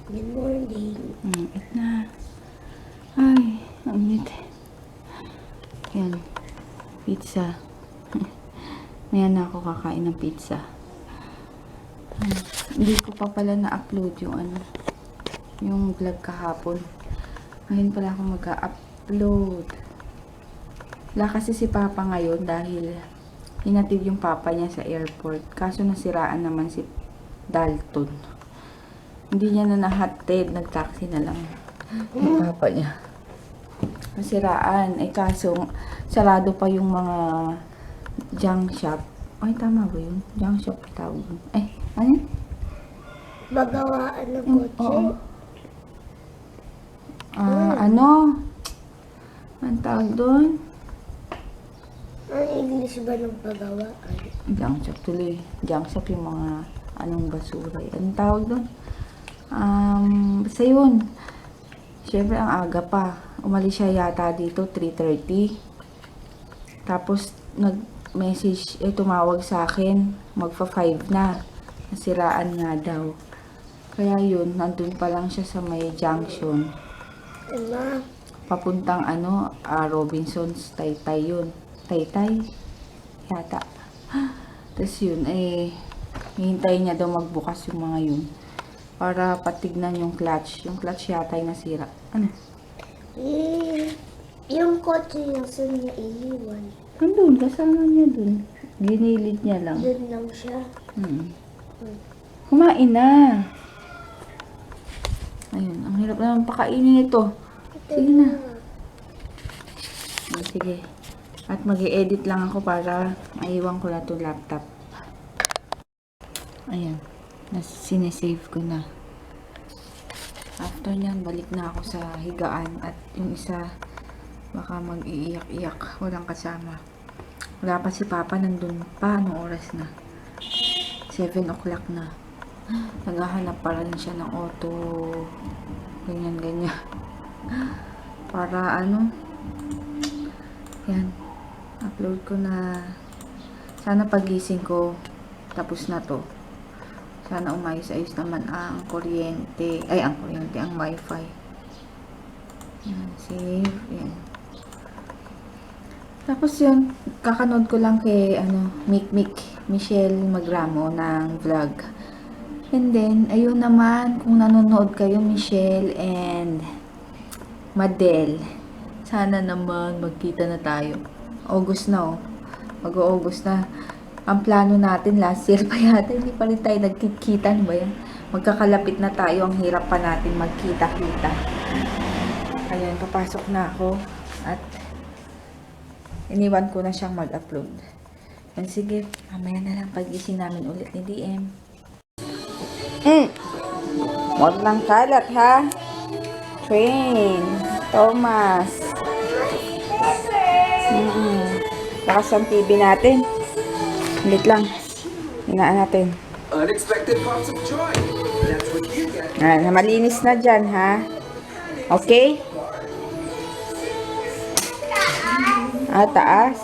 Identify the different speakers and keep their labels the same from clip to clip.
Speaker 1: Good morning.
Speaker 2: Eat na. Ay, ang init. Yan. Pizza. Ngayon na ako kakain ng pizza. Hindi ko pa pala na-upload yung vlog kahapon. Ngayon pala ako mag-upload. Wala kasi si Papa ngayon dahil hinatid yung Papa niya sa airport. Kaso nasiraan naman si Dalton. Hindi niya na nahatid. Nag-taxi na lang yung Papa niya. Nasiraan. Kaso sarado pa yung mga junk shop. Ay, tama ba yun? Junk shop tawag. Ano?
Speaker 1: Magawaan ng kotse.
Speaker 2: Oo. Ang tawag doon?
Speaker 1: Ang English ba ng pagawaan?
Speaker 2: Junk shop tuloy. Junk shop yung mga basura. Anong tawag doon? Basta yun. Siyempre, ang aga pa. Umalis siya yata dito, 3:30. Tapos, nag-message, tumawag sa akin. Magfa-5 na. Nasiraan nga daw. Kaya yun, nandun pa lang siya sa may junction.
Speaker 1: Ama,
Speaker 2: Papuntang Robinson's Taytay yun. Taytay? Yata. Tapos yun, hihintay niya daw magbukas yung mga yun. Para patignan yung clutch. Yung clutch yata ay nasira. Ano?
Speaker 1: yung kotse yung saan niya iiwan.
Speaker 2: Andun, kasama niya dun. Ginilid niya lang.
Speaker 1: Doon lang siya.
Speaker 2: Kumain na. Ayun, ang hirap naman pakainin ito. Sige na. Sige. At mag-i-edit lang ako para maiwan ko na itong laptop. Ayan. Sinesave ko na. After nyan, balik na ako sa higaan. At yung isa, baka mag-iiyak-iyak. Walang kasama. Wala pa si Papa, nandun pa. Anong oras na? 7 o'clock na. Naghahanap pa rin siya ng auto. Ganyan-ganyan. Para yan. Upload ko na. Sana pagising ko, tapos na to. Sana umayos-ayos naman ang kuryente. Ang wifi. Yan, save. Yan. Tapos yun, kakanood ko lang kay Michelle Magramo ng vlog. And then, ayun naman, kung nanonood kayo, Michelle and Madel, sana naman magkita na tayo. August na Mag-August na. Ang plano natin last year pa yata, hindi pa rin tayo nagkikita. Ano ba yan? Magkakalapit na tayo, ang hirap pa natin magkita-kita. Ayan, papasok na ako. At iniwan ko na siyang mag-upload. And sige, mamaya na lang pagising namin ulit ni DM. Huwag lang kalat, ha? Train. Thomas. Lakas ang TV natin. Ulit lang. Hinaan natin.
Speaker 3: Unexpected pops of joy. That's what you get.
Speaker 2: Malinis na dyan, ha? Okay? Taas.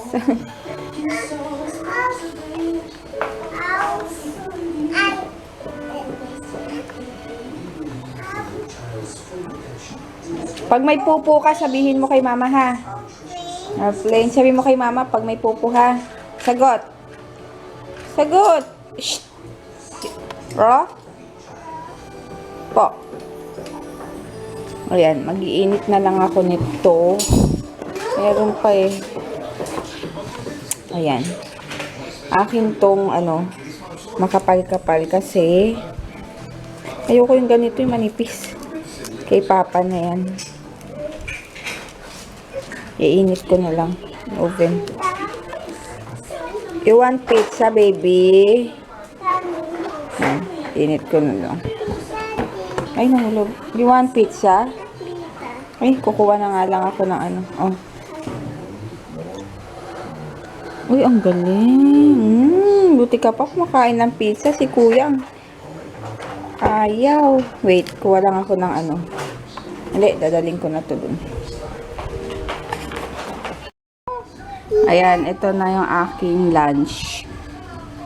Speaker 2: Pag may pupo ka, sabihin mo kay mama, ha? Plain, sabihin mo kay mama pag may pupo, ha? Sagot. Sagot. Shh. Ro? Po. Ayan, mag-iinit na lang ako nito. Meron pa Ayan. Akin tong, makapal-kapal kasi ayoko yung ganito, yung manipis. Kay Papa na yan. Iinit ko na lang yung oven. You want pizza, baby? Ayan, init ko na lang. Ay, nahulog. You want pizza? Ay, kukuha na nga lang ako ng Uy, ang galing. Buti ka pa kumakain ng pizza. Si Kuya. Ayaw. Wait, kuha lang ako ng Hindi, dadaling ko na to dun. Ayan, ito na yung aking lunch.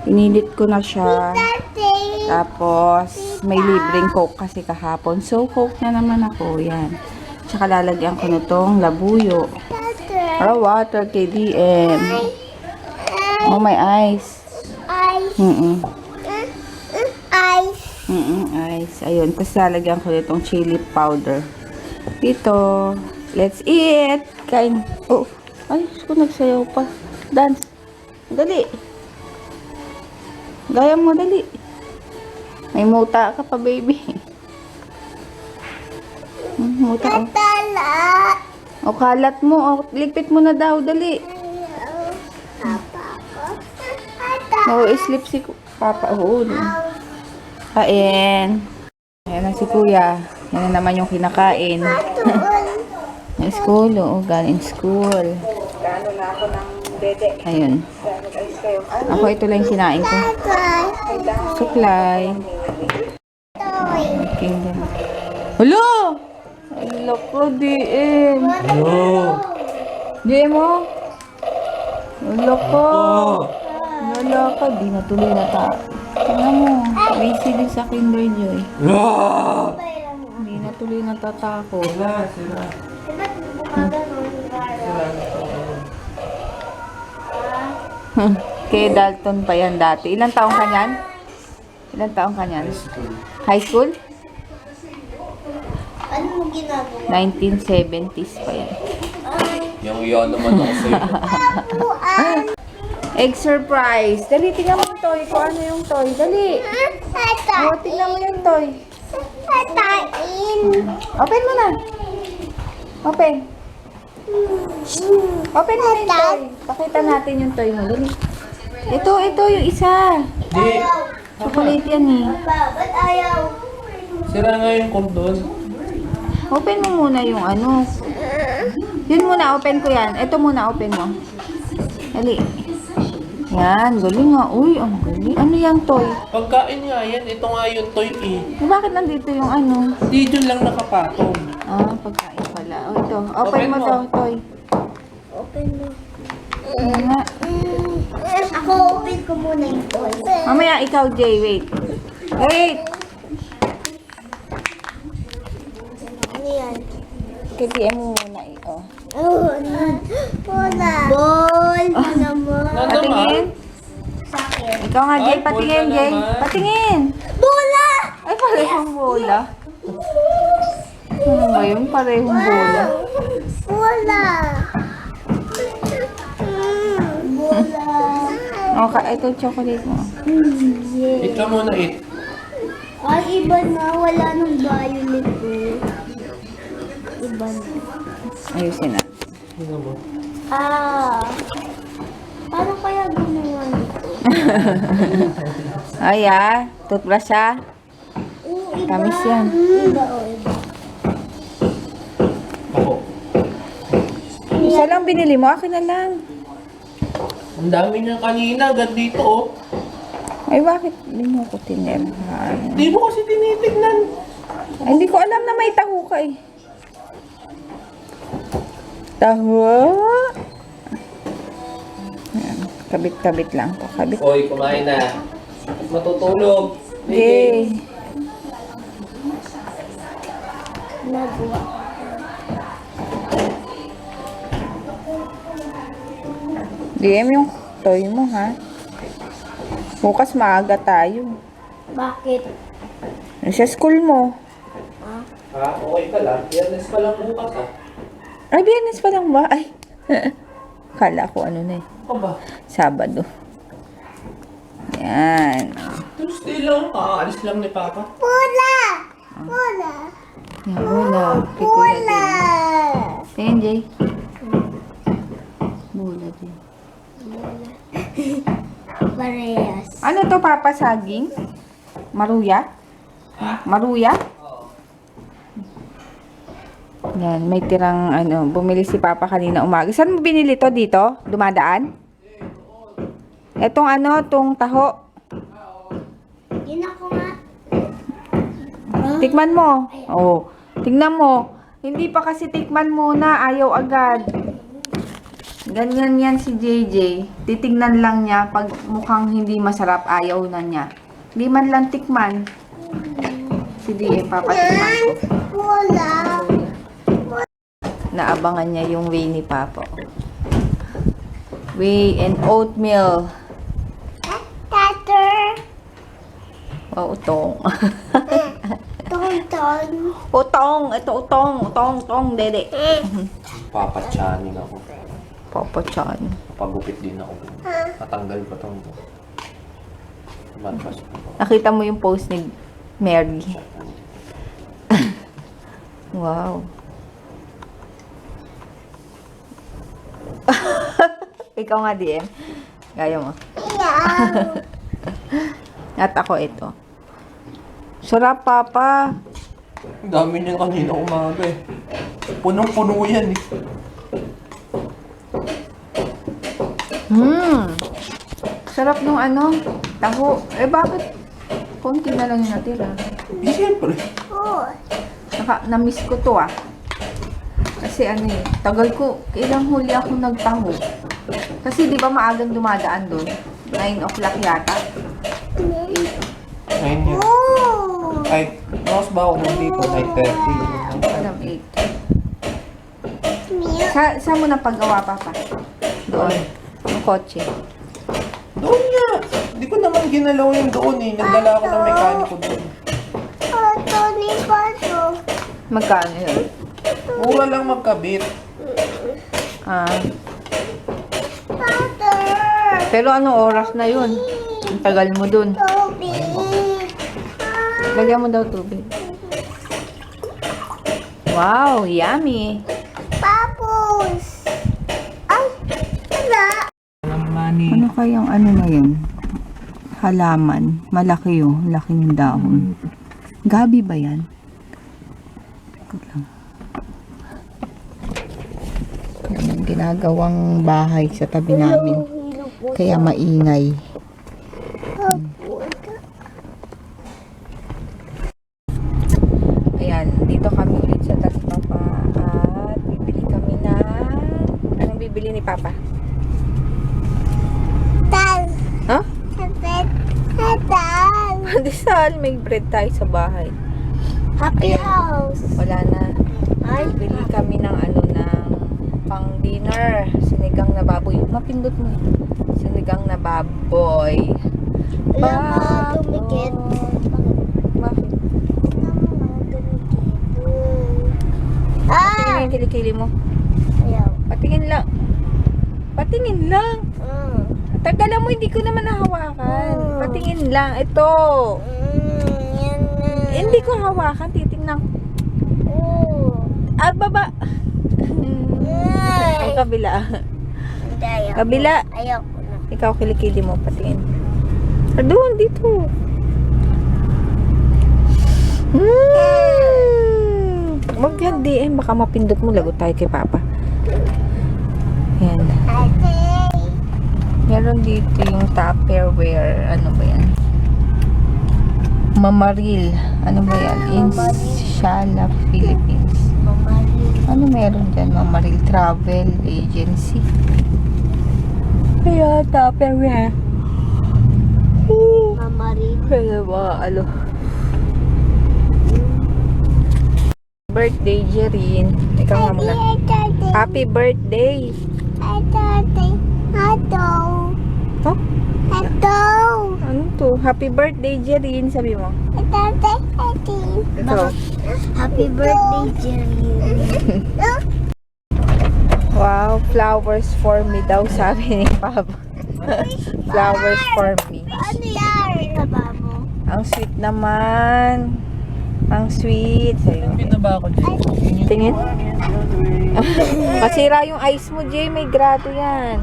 Speaker 2: Inilit ko na siya. Tapos, may libreng Coke kasi kahapon. So, Coke na naman ako. Yan. Tsaka lalagyan ko nitong labuyo. Or water, KDM. Oh, may ice.
Speaker 1: Ice. Ice.
Speaker 2: Ice. Ayun. Tapos lalagyan ko nitong chili powder. Dito. Let's eat. Kain. Oh. Ay, ko nagsayaw pa. Dance. Dali. Gaya mo, dali. May muta ka pa, baby. Muta, oh.
Speaker 1: Tala.
Speaker 2: O, kalat mo. O, ligpit mo na daw, dali.
Speaker 1: Papa ko.
Speaker 2: O, sleep si Papa. Oo. Kain. Ayan na si Kuya. Yan na naman yung kinakain. Yung school, oo. Galing school. Ayun. Ako, ito lang yung kinain ko. Suklay. Kingdom. Hello! Hello ko, DM. DM mo? Hello ko. Hello ka. Di natuloy na ta. Tingnan mo. Busy din sa Kinder Joy. Di natuloy na tatako. Kay Dalton pa yan dati. Ilang taong ka niyan? Ilang taong ka niyan? High school?
Speaker 1: Ano mo ginagawa?
Speaker 2: 1970s pa yan.
Speaker 3: Yung yun naman ako sa'yo.
Speaker 2: Egg surprise. Dali, tingnan mo yung toy. Kung ano yung toy. Dali. O, tingnan mo yung toy. Open mo na. Open. Open mo yung toy. Pakita natin yung toy mo. Dali. Ito yung isa.
Speaker 3: Di,
Speaker 2: Chocolate yan eh.
Speaker 1: Ba't ayaw?
Speaker 3: sira nga yung kondon.
Speaker 2: Open mo muna yung ano. Yun muna, open ko yan. Ito muna, open mo. Dali. Yan, galing nga. Uy, ang galing. Ano yung toy?
Speaker 3: Pagkain nga yan, ito nga yung toy eh.
Speaker 2: Bakit nandito yung ano?
Speaker 3: Di dun lang nakapatong.
Speaker 2: Ah, pagkain pala. O, ito. Open
Speaker 3: Open
Speaker 2: mo
Speaker 3: mo.
Speaker 2: to, toy.
Speaker 1: Open mo.
Speaker 2: Ano nga?
Speaker 1: Ako, open ko muna yung toy.
Speaker 2: Mamaya, ikaw, Jay. Wait. Wait!
Speaker 1: Ano yan?
Speaker 2: KTM mo muna eh. Oh.
Speaker 1: Oh, ano? Bola. Ball. Ano mo?
Speaker 2: Patingin.
Speaker 1: Sa akin.
Speaker 2: Ikaw nga, Jay.
Speaker 3: Ay,
Speaker 2: Patingin,
Speaker 3: bola
Speaker 2: Jay.
Speaker 3: naman.
Speaker 2: Patingin.
Speaker 1: Bola!
Speaker 2: Ay, parehong bola. Ano ba yun? Parehong bola.
Speaker 1: Bola. Bola.
Speaker 2: Okay, ito chocolate mo.
Speaker 1: Yeah.
Speaker 3: Eat ka muna, eat.
Speaker 1: Ay, iba na. Wala nang violet eh. Iba na.
Speaker 2: Ayusin na.
Speaker 3: Tingnan mo.
Speaker 1: Paano kaya ginawa nito?
Speaker 2: Ay, toothbrush siya.
Speaker 1: Iba.
Speaker 2: Tamis yan.
Speaker 1: Iba o iba.
Speaker 3: Ako.
Speaker 2: Isa lang binili mo, akin na lang.
Speaker 3: Ang dami niya kanina, agad dito oh.
Speaker 2: Ay, bakit hindi mo ko tinerhan?
Speaker 3: Di mo kasi tinitignan.
Speaker 2: Ay, hindi ko alam na may taho ka eh. Taho? Ayan, kabit-kabit lang to. Kabit.
Speaker 3: Oy, kumain na. Matutulog.
Speaker 2: Okay.
Speaker 1: Nagawa.
Speaker 2: DM yung toy mo, ha? Bukas maaga tayo.
Speaker 1: Bakit?
Speaker 2: Sa school mo.
Speaker 3: Ha? Okay ka lang. Biyernes pa lang bukas ah.
Speaker 2: Ay, Biyernes pa lang ba? Ay. Kala ko ano na eh.
Speaker 3: Ako ba?
Speaker 2: Sabado. Yan.
Speaker 3: Tuesday lang. Aalis lang ni Papa.
Speaker 1: Bola! Bola!
Speaker 2: Yan, bola. Kay Kuya
Speaker 1: Bola!
Speaker 2: din. Tingin, Jay. Bola din.
Speaker 1: Parehas.
Speaker 2: Ano to, Papa? Saging? Maruya? Maruya? Yan, may tirang ano, bumili si Papa kanina umaga. Saan mo binili to dito? Dumadaan? Etong ano, tong taho.
Speaker 1: Yun ako nga.
Speaker 2: Tikman mo. Oh, tingnan mo. Hindi pa kasi tikman muna, ayaw agad. Ganyan yan si JJ. Titignan lang niya pag mukhang hindi masarap, ayaw na niya. Hindi man lang tikman. si DM, papatikman ko.
Speaker 1: Wala.
Speaker 2: Naabangan niya yung whey ni Papa. Whey and oatmeal.
Speaker 1: Tater.
Speaker 2: Wow, utong.
Speaker 1: Tonton.
Speaker 2: Utong! Ito, utong, dede.
Speaker 4: Papatsanin ako.
Speaker 2: Papa Chan.
Speaker 4: Pagupit din ako. Natanggal ko tong manpas ko.
Speaker 2: Nakita mo yung post ni Mary. Wow. Ikaw nga, DM. Gaya mo.
Speaker 1: Yeah.
Speaker 2: At ako ito. Sarap, Papa.
Speaker 4: Ang dami niyan kanina umaga eh. Punong-puno yan eh.
Speaker 2: Sarap nung ano, taho. Eh, bakit? Konti na lang yung natira.
Speaker 4: Eh, siyempre.
Speaker 1: Oh.
Speaker 2: Na-miss ko to ah. Kasi ano eh, tagal ko, ilang huli ako nagtaho. Kasi di ba maagang dumadaan doon? 9 o'clock yata.
Speaker 4: Ayun yun.
Speaker 1: Oh.
Speaker 4: Ay, mas ba ako nandito? 9:30.
Speaker 2: Alam, 8. Saan mo napagawa, Papa? Doon. Yung kotse.
Speaker 4: Doon nga. Hindi ko naman ginalaw yung doon eh. Nagdala ako ng mekaniko doon.
Speaker 1: Tony Pato.
Speaker 2: Magkano yun?
Speaker 4: Mura lang magkabit.
Speaker 2: Ah,
Speaker 1: Tater.
Speaker 2: pero anong oras na yun? Ang tagal mo dun.
Speaker 1: Toby.
Speaker 2: Lagyan mo daw tubig. Wow, yummy.
Speaker 1: Papus. Ay, wala.
Speaker 2: Ano kayang ano na yun? Halaman. Malaki yun. Laki ng dahon. Gabi ba yan? Teka lang. Yan ang ginagawang bahay sa tabi namin. Kaya maingay. Ayan, dito kami ulit sa tabi Papa. At bibili kami na... Anong bibili ni Papa?
Speaker 1: Tal.
Speaker 2: Huh?
Speaker 1: Tal. Tal.
Speaker 2: Pandesal, may bread tayo sa bahay.
Speaker 1: Happy
Speaker 2: Ayan.
Speaker 1: house.
Speaker 2: Wala na. Ay, bili kami ng ano, ng pang dinner. Sinigang na baboy. Mapindot mo. Sinigang na baboy.
Speaker 1: Wala mga dumikit.
Speaker 2: Bakit? Patingin
Speaker 1: Ah!
Speaker 2: yung kilikili mo.
Speaker 1: Ayaw.
Speaker 2: Patingin lang. Patingin lang.
Speaker 1: Mm.
Speaker 2: Tagalan mo, hindi ko naman nahawakan. Patingin lang. Ito.
Speaker 1: Yan na.
Speaker 2: Hindi ko hawakan. Titingnan.
Speaker 1: Oh.
Speaker 2: Ah, baba. Ang kabila.
Speaker 1: Hindi, ayaw.
Speaker 2: Kabila.
Speaker 1: Ayaw ko na.
Speaker 2: Ikaw kilikili mo, patingin. Ah, doon, dito. Wag yan, DM. Baka mapindot mo. Lagot tayo kay Papa. Yan.
Speaker 1: Ate.
Speaker 2: Meron dito yung Tupperware. Ano ba yan? Mamaril. Ano ba yan? Inshallah, Philippines. Ano meron dyan? Mamaril Travel Agency. Kaya Tupperware.
Speaker 1: Mamarin.
Speaker 2: Kaya mga ano. Birthday, Jerin. Ikaw nga muna. Happy birthday.
Speaker 1: Ate.
Speaker 2: Oh?
Speaker 1: Ito.
Speaker 2: Ano to? Happy birthday, Jerin. Sabi mo. Ikaw.
Speaker 1: Happy birthday, Jerry.
Speaker 2: Wow, flowers for me daw, sabi ni Papa. Flowers for me.
Speaker 1: Ano yan? Tababo.
Speaker 2: Ang sweet naman. Ang sweet. Sa'yo.
Speaker 4: Pinaba ako dyan.
Speaker 2: Tingin. Masira yung ice mo, Jay. May grado yan.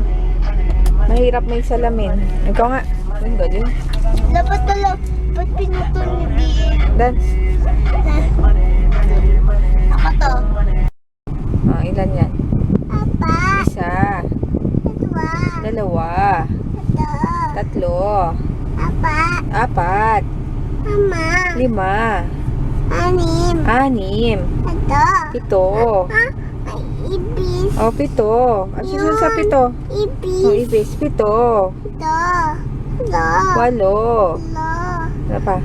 Speaker 2: Mahirap may salamin. Ikaw nga. Ganda din.
Speaker 1: Dapat talaga, ba't pinutol ni BM?
Speaker 2: Dance.
Speaker 1: Ako to.
Speaker 2: Ah, ilan yan?
Speaker 1: Papa.
Speaker 2: Isa.
Speaker 1: Dalawa.
Speaker 2: Dalawa.
Speaker 1: Ito.
Speaker 2: Tatlo.
Speaker 1: Papa.
Speaker 2: Apat.
Speaker 1: Mama.
Speaker 2: 5.
Speaker 1: Anim.
Speaker 2: 6.
Speaker 1: Ito.
Speaker 2: 7.
Speaker 1: Ha? Ay, ibis.
Speaker 2: O, 7. Ano susunod sa 7?
Speaker 1: Ibis.
Speaker 2: O, ibis. 7.
Speaker 1: Ito. Ito.
Speaker 2: 8.
Speaker 1: Ito.
Speaker 2: Ano pa?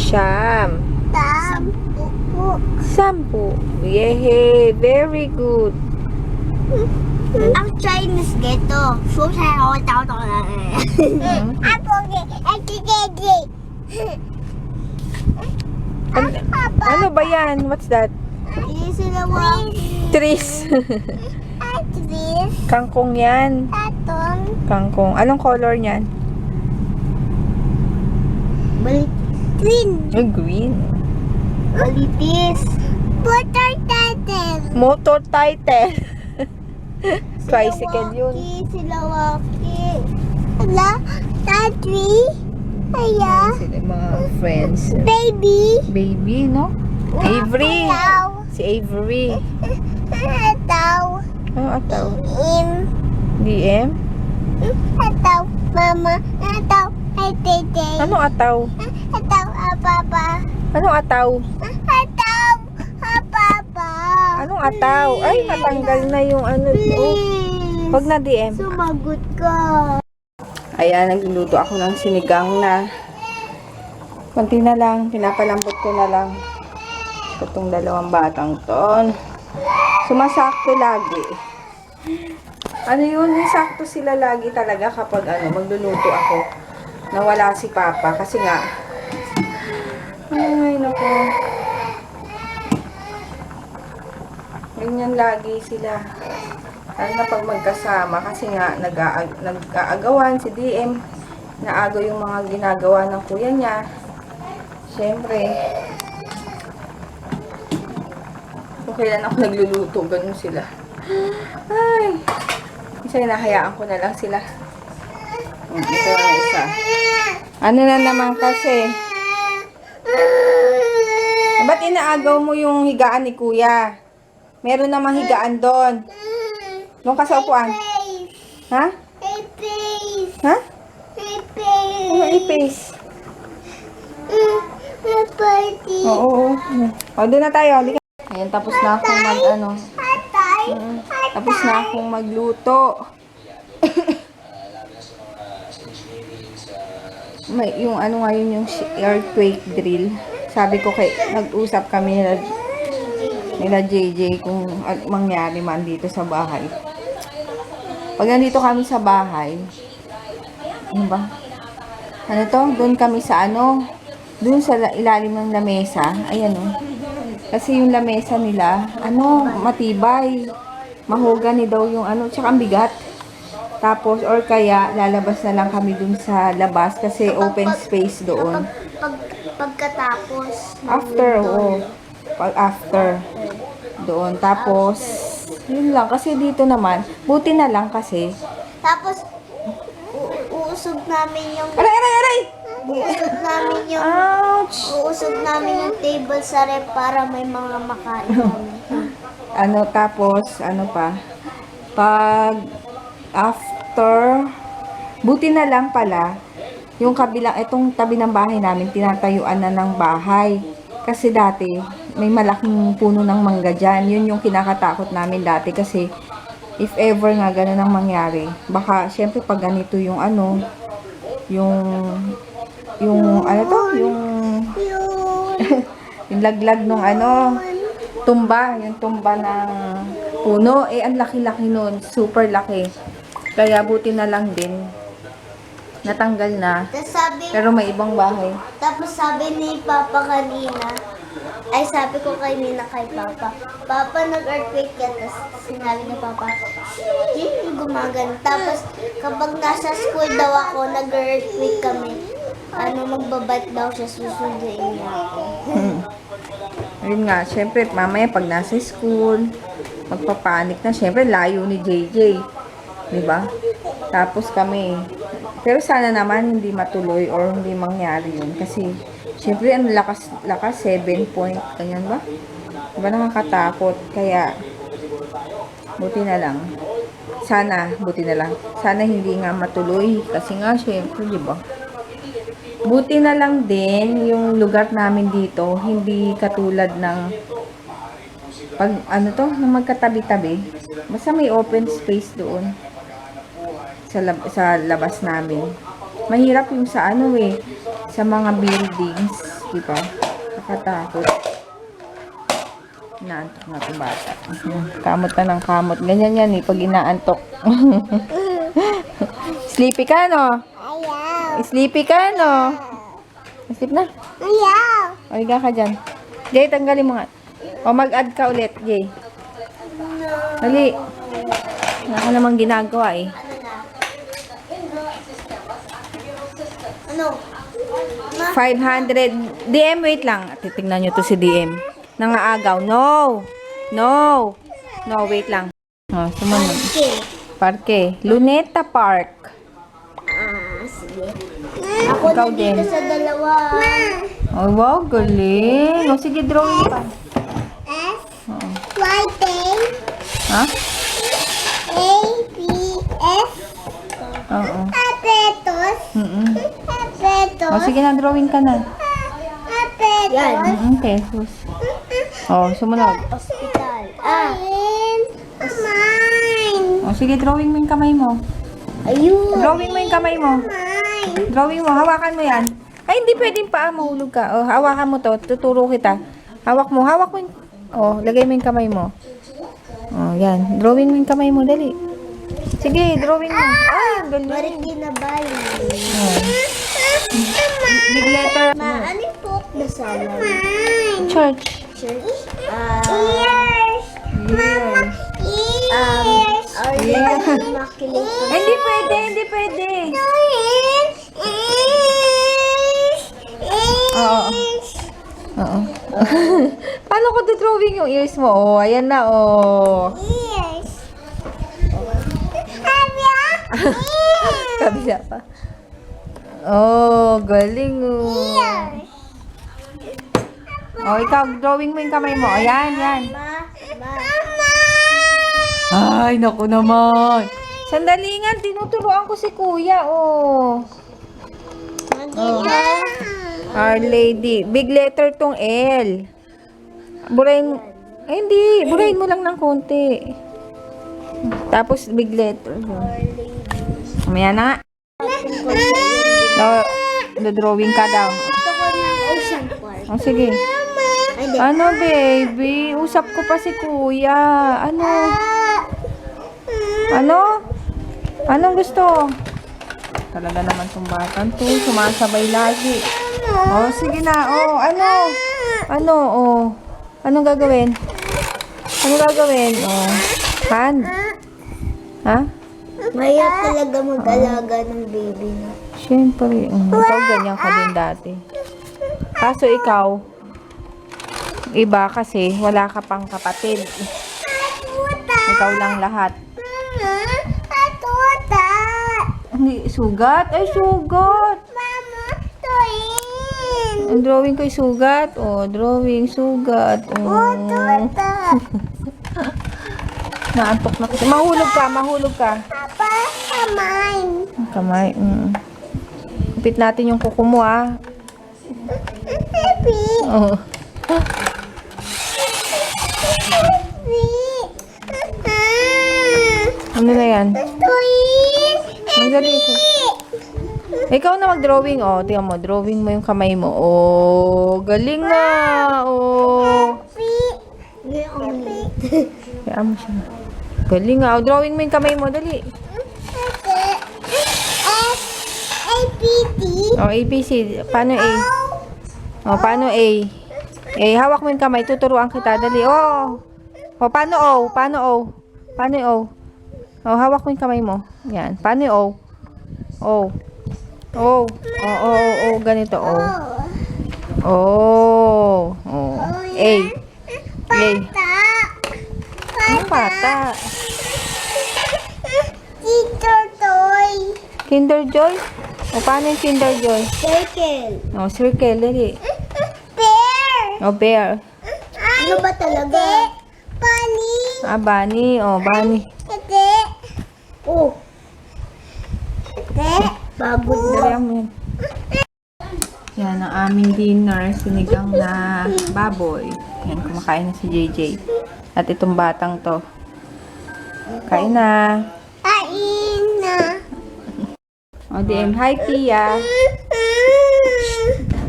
Speaker 2: Siyam.
Speaker 1: Sampu po.
Speaker 2: 10. Yehey! Very good.
Speaker 1: Ang Chinese gito. So, sa'yo, tao na. Ako,
Speaker 2: Ano ba yan? What's that?
Speaker 1: sila mo.
Speaker 2: Trees.
Speaker 1: Atris.
Speaker 2: Kangkong yan.
Speaker 1: Tatong.
Speaker 2: Kangkong. Anong color niyan?
Speaker 1: Balik. Green.
Speaker 2: Green.
Speaker 1: Balitis. Butter tatel.
Speaker 2: Motor title. Tricycle yun.
Speaker 1: Silawaki. Ala, tatri. Aya.
Speaker 2: Sila mga friends.
Speaker 1: Baby.
Speaker 2: Baby, no? Avery.
Speaker 1: Ataw.
Speaker 2: Si Avery.
Speaker 1: Ataw.
Speaker 2: Ano ataw?
Speaker 1: Im.
Speaker 2: DM?
Speaker 1: Ataw. Mama. Ataw. Ay, tete.
Speaker 2: Ano ataw?
Speaker 1: Ataw, papa.
Speaker 2: Anong ataw?
Speaker 1: Ataw, papa.
Speaker 2: Anong ataw? Ay, natanggal na yung ano. Oh.
Speaker 1: Please.
Speaker 2: Wag na DM.
Speaker 1: Sumagot ka.
Speaker 2: Ayan, nagluluto ako ng sinigang na konti na lang, pinapalambot ko na lang itong dalawang batang ton. Sumasakto lagi. Ano yun, sakto sila lagi talaga kapag magluluto ako na wala si Papa. Kasi nga, ay naku, ganyan lagi sila. Ano na pag magkasama kasi nga nag-aagawan si DM, naagaw yung mga ginagawa ng kuya niya. Siyempre, kung kailan ako nagluluto, ganun sila. Ay, isa hinahayaan ko na lang sila. Ito na isa. Ano na naman kasi? Ba't inaagaw mo yung higaan ni kuya? Meron namang higaan doon. Doon ka sa upuan. Ha?
Speaker 1: Ipis.
Speaker 2: Ha?
Speaker 1: Ipis.
Speaker 2: Ano ipis?
Speaker 1: Party.
Speaker 2: Oo. O, doon na tayo. Halika. Ayan, tapos na akong
Speaker 1: Atay.
Speaker 2: tapos na akong magluto. May, yung ngayon, yung earthquake drill. Sabi ko nag-usap kami nila JJ kung mangyari man dito sa bahay. Pag nandito kami sa bahay, ano ba? Ano to? Doon kami sa doon sa ilalim ng lamesa. Ayan o. Kasi yung lamesa nila, matibay. Mahogany daw yung tsaka ang bigat. Tapos, or kaya, lalabas na lang kami doon sa labas kasi open space doon.
Speaker 1: Pagkatapos.
Speaker 2: After, after. Doon. Tapos, yun lang. Kasi dito naman, buti na lang kasi.
Speaker 1: Tapos, uusog namin yung...
Speaker 2: Aray!
Speaker 1: Uusog namin yung...
Speaker 2: Ouch!
Speaker 1: Uusog namin yung table sa rep para may mga makain.
Speaker 2: Tapos, pa? Pag, after, buti na lang pala, yung kabilang, itong tabi ng bahay namin, tinatayuan na ng bahay. Kasi dati, may malaking puno ng mangga dyan. Yun yung kinakatakot namin dati kasi if ever nga ganun ang mangyari, baka syempre pag ganito yung yung laglag nung tumba, yung tumba ng puno, ang laki-laki nun, super laki. Kaya buti na lang din natanggal na. Pero may ibang bahay.
Speaker 1: Tapos sabi ni Papa kanina, sabi ko kanina kay Papa, Papa, nag-earthquake ka. Tapos sinabi ni Papa, hindi gumagano. Tapos kapag nasa school daw ako, nag-earthquake kami. Magbabite daw siya, susunduin niya ako.
Speaker 2: Ayun nga, syempre, mamaya pag nasa school, magpapanik na. Syempre, layo ni JJ. Diba? Tapos kami, pero sana naman hindi matuloy or hindi mangyari yun. Kasi, syempre, ang lakas 7 point, ganyan ba? Diba nakakatakot? Kaya, buti na lang. Buti na lang. Sana hindi nga matuloy. Kasi nga, syempre, diba? Buti na lang din, yung lugar namin dito, hindi katulad ng, ng magkatabi-tabi. Basta may open space doon. Sa labas namin. Mahirap yung sa sa mga buildings. di ba? Nakatakot. Inaantok na itong bata. Kamot na ng kamot. Ganyan yan eh, pag inaantok. Sleepy ka, no?
Speaker 1: Ayaw.
Speaker 2: Sleepy ka, no? Sleep na.
Speaker 1: Ayaw.
Speaker 2: O, higa ka dyan. Jay, tanggalin mo nga. O, mag-add ka ulit, Jay. Dali. Wala ka namang ginagawa eh.
Speaker 1: Ano?
Speaker 2: 500. DM, wait lang. Titignan nyo to si DM. Nangaagaw. No. No. No, wait lang. O, sumunod.
Speaker 1: Okay.
Speaker 2: Parke. Luneta Park.
Speaker 1: Sige. Ako
Speaker 2: Ikaw
Speaker 1: din dito
Speaker 2: din.
Speaker 1: sa dalawa.
Speaker 2: Oh, wow, galing. O, sige, drawing pa.
Speaker 1: S,
Speaker 2: Oo.
Speaker 1: Y, T,
Speaker 2: Ha?
Speaker 1: A, P, F,
Speaker 2: Oo.
Speaker 1: Apetos,
Speaker 2: Mm-mm.
Speaker 1: Apetos,
Speaker 2: O, sige na, drawing ka na.
Speaker 1: Apetos, yan.
Speaker 2: Pesos. O, sumunod.
Speaker 1: Hospital. Mine.
Speaker 2: O, sige, drawing mo yung kamay mo.
Speaker 1: Ayun.
Speaker 2: Drawing mo yung kamay mo.
Speaker 1: Mine.
Speaker 2: Drawing mo, hawakan mo yan. Ay, hindi pwedeng paa, mahulog ka. O, hawakan mo to, tuturo kita. Hawak mo yung... O, lagay mo yung kamay mo. O, yan. Drawing mo yung kamay mo, dali. Sige, drawing mo. Ay, ang galing.
Speaker 1: Marikina Bali.
Speaker 2: O. Big letter.
Speaker 1: Ano yung po na sala? Mine.
Speaker 2: Church.
Speaker 1: Church. Ears.
Speaker 2: Yes.
Speaker 1: Ears. Our
Speaker 2: Yeah.
Speaker 1: Lady Immaculate.
Speaker 2: Ay, hindi pwede, hindi pwede. Oo. Oo. Paano ko drawing yung ears mo? Oh, ayan na, oh. Kabila pa. Oh, galing, oh. Oh, ikaw, drawing mo yung kamay mo. Ayan, yan. Ay, naku naman. Sandali nga, tinuturuan ko si kuya, oh. Our Lady. Big letter tong L. Burahin, ay hindi. Burahin mo lang ng konti. Tapos big letter. Mamaya na nga. Drawing ka daw.
Speaker 1: Gusto ko ng Ocean Park.
Speaker 2: Oh, sige.
Speaker 1: Ay, hindi.
Speaker 2: Ano, baby? Usap ko pa si kuya. Ano? Ano? Anong gusto? Talaga naman tong batang to. Sumasabay lagi. Oh, sige na. Oh, ano? Ano? Oh. Anong gagawin? Anong gagawin? Oh. Hand. Ha?
Speaker 1: Mahirap talaga mag-alaga ng baby na.
Speaker 2: Siyempre. Ikaw ganyan ka din dati. Kaso ikaw, iba kasi wala ka pang kapatid. Ikaw lang lahat. Hindi, sugat? Ay, sugat! Ang drawing ko ay sugat. Oh, drawing, sugat. Oh. Naantok na kasi. Mahulog ka, mahulog ka.
Speaker 1: Papa, kamay.
Speaker 2: Kamay. Kupit natin yung kuko mo, ah.
Speaker 1: Baby.
Speaker 2: Oh. Ano na yan? Magdali ko. Ikaw na mag-drawing, oh. Tingnan mo, drawing mo yung kamay mo. Oh, galing na. Oh. Kaya mo siya. Galing nga. Oh, drawing mo yung kamay mo. Dali.
Speaker 1: A-P-T.
Speaker 2: Oh, ABC. Paano A? Oh, paano A? Hawak mo yung kamay. Tuturuan kita. Dali. Oh. Oh, paano O? Paano O? Paano yung O? Oh, hawak mo yung kamay mo. Yan. Paano yung O? O. O. O. Ganito. O. O. A. A. Ano pata?
Speaker 1: Teacher toy.
Speaker 2: Kinder Joy? O, paano yung Kinder Joy?
Speaker 1: Circle.
Speaker 2: O, circle. Dali.
Speaker 1: Bear.
Speaker 2: O, bear.
Speaker 1: Ano ba talaga? Bunny.
Speaker 2: Ah, bunny. O, bunny.
Speaker 1: Ate. Oh. Ate. Bago
Speaker 2: Dali mo yan. Yan ang aming dinner. Sinigang na baboy. Yan, kumakain na si JJ. At itong batang to. Kain na.
Speaker 1: Kain na.
Speaker 2: O, DM. Hi, Tia.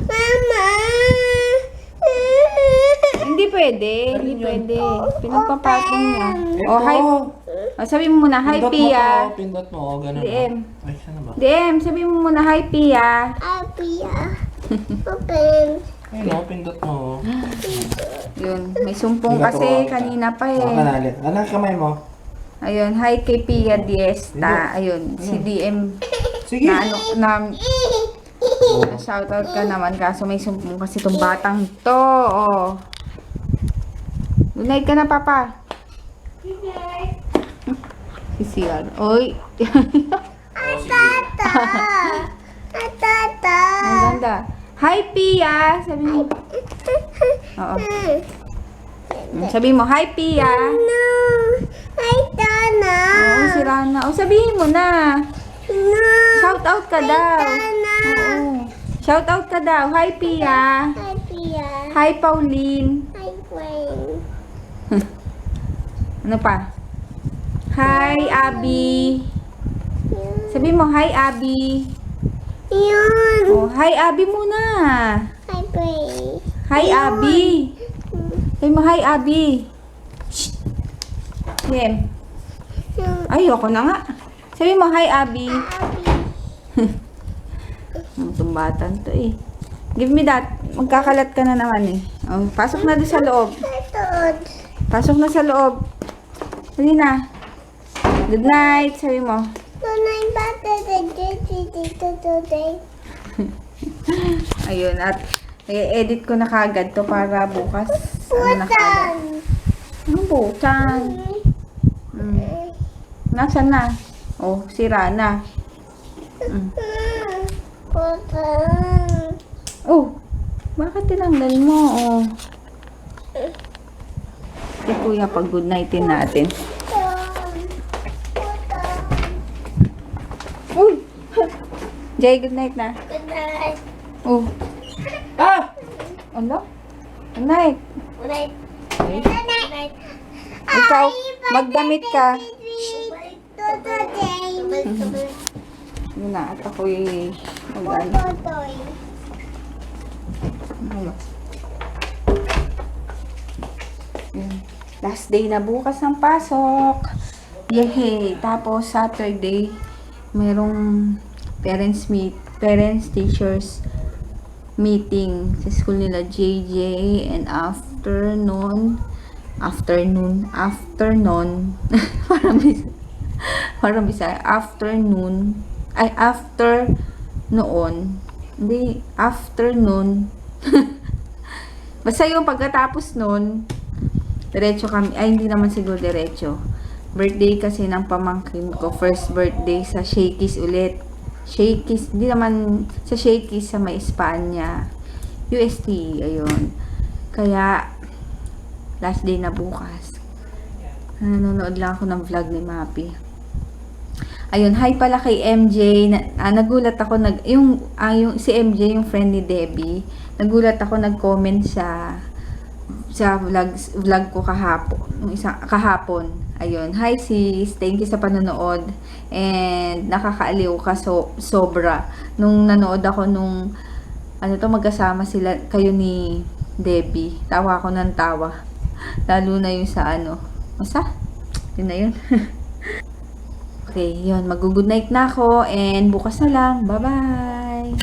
Speaker 1: Mama.
Speaker 2: pwede. Hindi pwede. Pinagpapasok niya.
Speaker 4: Ito.
Speaker 2: Oh, hi. Oh, sabi mo muna, hi,
Speaker 4: Pindot mo
Speaker 2: Pia.
Speaker 4: to, pindot mo. Ganun.
Speaker 2: DM.
Speaker 4: Ay, saan ba?
Speaker 2: DM, sabi mo muna, hi, Pia.
Speaker 1: Happy Open.
Speaker 4: Ayun o, pindot mo.
Speaker 2: Yun, may sumpong
Speaker 4: Pindot
Speaker 2: kasi
Speaker 4: mo.
Speaker 2: kanina pa
Speaker 4: Baka
Speaker 2: eh.
Speaker 4: nalit. Ano kamay mo?
Speaker 2: Ayun, hi kay Pia Diesta. Ayun, si DM
Speaker 4: Sige.
Speaker 2: na ano, na shoutout ka naman kaso may sumpong kasi itong batang to. Oh. Good night ka na, Papa. Sisiyan. Oy.
Speaker 1: Tata. Tata.
Speaker 2: Ang ganda. Hi, Pia. Sabi mo. Oo. Sabi mo, hi, Pia.
Speaker 1: No. Ay, Tana.
Speaker 2: Oo, si Rana. O, sabihin mo na.
Speaker 1: No.
Speaker 2: Shout out ka daw.
Speaker 1: Tana.
Speaker 2: Oo. Shout out ka daw. Hi, Pia.
Speaker 1: Hi, Pia.
Speaker 2: Hi, Pauline.
Speaker 1: Hi, Gwen.
Speaker 2: Ano pa? Hi, Abby. Sabi mo, hi, Abby.
Speaker 1: Yun.
Speaker 2: Oh, hi, Abby muna.
Speaker 1: Hi, Gwen.
Speaker 2: Hi, Abby. Sabi mo, hi, Abby. Shh. Jem. Ayoko na nga. Sabi mo, hi, Abby. Itong batan to eh. Give me that. Magkakalat ka na naman eh. Oh, pasok na doon sa loob.
Speaker 1: Ito.
Speaker 2: Pasok na sa loob. Dali na. Good night. Sabi mo.
Speaker 1: Tunay ba dito today?
Speaker 2: Ayun. At i-edit ko na kagad to para bukas. Ano na kagad. Anong butan? Nasaan na? Oh, sira na.
Speaker 1: Putan.
Speaker 2: Oh, bakit tinanggal mo? Oh. Si Kuya, pag good nightin natin. Uy! Jay, good night na.
Speaker 1: Good night.
Speaker 2: Oh.
Speaker 4: Ah!
Speaker 2: Ano? Good night.
Speaker 1: Good night.
Speaker 2: Okay.
Speaker 1: Good night.
Speaker 2: Ikaw, magdamit ka. Yun na, at ako'y mag-ano. Ano? Yun. Last day na bukas ng pasok. Yehey! Tapos Saturday, merong parents teachers meeting sa school nila JJ, and afternoon parang bisa afternoon ay after noon hindi afternoon basta yung pagkatapos noon diretso kami, ay hindi naman siguro diretso, birthday kasi ng pamangkin ko, first birthday sa Shakey's ulit. Shakey's, hindi naman sa Shakey's sa may Espanya, UST, ayun. Kaya last day na bukas. Nanonood lang ako ng vlog ni Mapi. Ayun, hi pala kay MJ. Nagulat ako yung si MJ, yung friend ni Debbie. Nagulat ako, nag-comment sa vlog ko kahapon. Ayun, hi sis, thank you sa panonood. And nakakaaliw ka sobra. Nung nanood ako magkasama sila kayo ni Debbie. Tawa ako ng tawa. Lalo na yung sa basta? Yun na yun. Okay, yun. Mag-good night na ako. And bukas na lang. Bye-bye!